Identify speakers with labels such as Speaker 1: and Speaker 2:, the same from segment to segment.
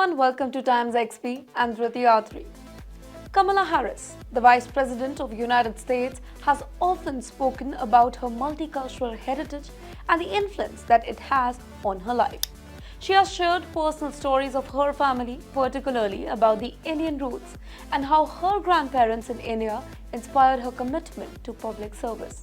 Speaker 1: everyone, welcome to TimesXP and Dhruti. Kamala Harris, the Vice President of the United States, has often spoken about her multicultural heritage and the influence that it has on her life. She has shared personal stories of her family, particularly about the Indian roots and how her grandparents in India inspired her commitment to public service.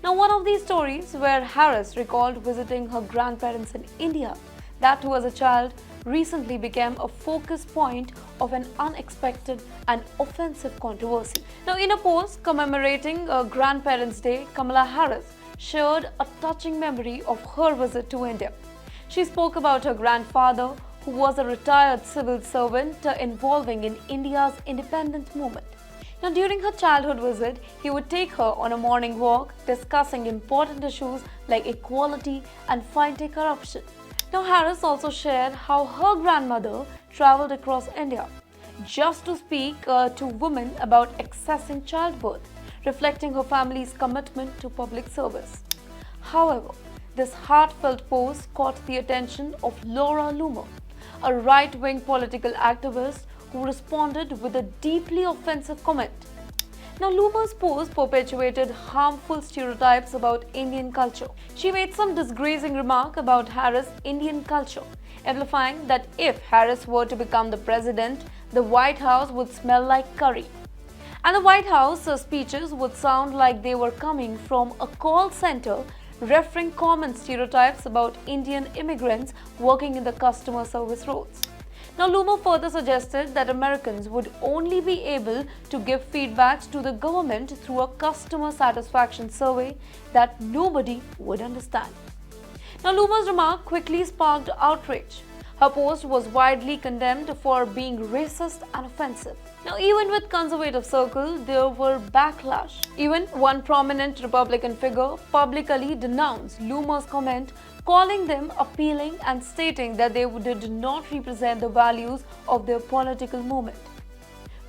Speaker 1: Now, one of these stories where Harris recalled visiting her grandparents in India, that too as a child, recently became a focus point of an unexpected and offensive controversy. Now, in a post commemorating Grandparents' Day, Kamala Harris shared a touching memory of her visit to India. She spoke about her grandfather, who was a retired civil servant involving in India's independence movement. Now, during her childhood visit, he would take her on a morning walk, discussing important issues like equality and fighting corruption. Now, Harris also shared how her grandmother traveled across India just to speak to women about accessing childbirth, reflecting her family's commitment to public service. However, this heartfelt post caught the attention of Loomer, a right-wing political activist who responded with a deeply offensive comment. Now, Loomer's post perpetuated harmful stereotypes about Indian culture. She made some disgracing remark about Harris' Indian culture, amplifying that if Harris were to become the president, the White House would smell like curry. And the White House speeches would sound like they were coming from a call center, referring common stereotypes about Indian immigrants working in the customer service roles. Now, Loomer further suggested that Americans would only be able to give feedbacks to the government through a customer satisfaction survey that nobody would understand. Now, Loomer's remark quickly sparked outrage. Her post was widely condemned for being racist and offensive. Now, even with conservative circles, there were backlash. Even one prominent Republican figure publicly denounced Loomer's comment, calling them appealing and stating that they did not represent the values of their political movement.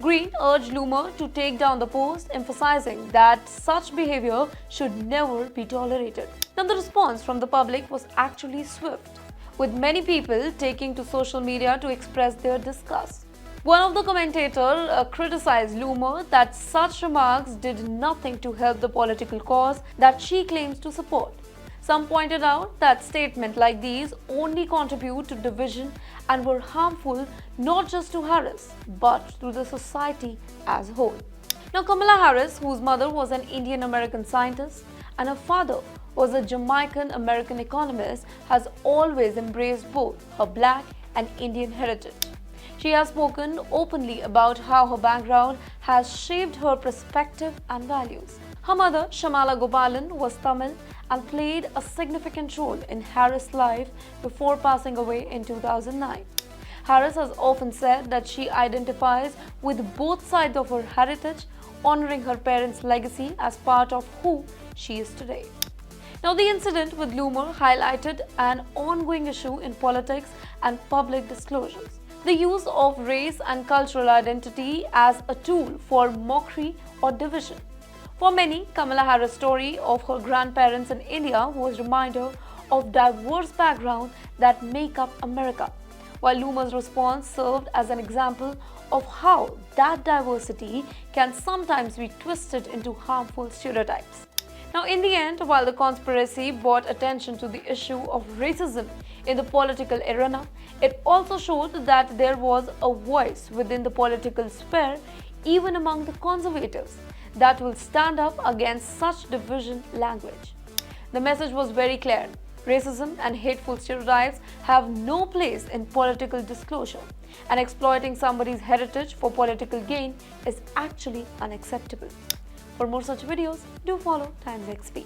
Speaker 1: Green urged Loomer to take down the post, emphasizing that such behavior should never be tolerated. Now, the response from the public was actually swift, with many people taking to social media to express their disgust. One of the commentators criticized Loomer that such remarks did nothing to help the political cause that she claims to support. Some pointed out that statements like these only contribute to division and were harmful not just to Harris, but to the society as a whole. Now, Kamala Harris, whose mother was an Indian-American scientist and her father was a Jamaican-American economist, has always embraced both her Black and Indian heritage. She has spoken openly about how her background has shaped her perspective and values. Her mother, Shamala Gopalan, was Tamil and played a significant role in Harris' life before passing away in 2009. Harris has often said that she identifies with both sides of her heritage, honoring her parents' legacy as part of who she is today. Now, the incident with Loomer highlighted an ongoing issue in politics and public disclosures: the use of race and cultural identity as a tool for mockery or division. For many, Kamala Harris' story of her grandparents in India was a reminder of diverse backgrounds that make up America, while Loomer's response served as an example of how that diversity can sometimes be twisted into harmful stereotypes. Now, in the end, while the conspiracy brought attention to the issue of racism in the political arena, it also showed that there was a voice within the political sphere, even among the conservatives, that will stand up against such division language. The message was very clear: racism and hateful stereotypes have no place in political disclosure, and exploiting somebody's heritage for political gain is actually unacceptable. For more such videos, do follow TimesXP.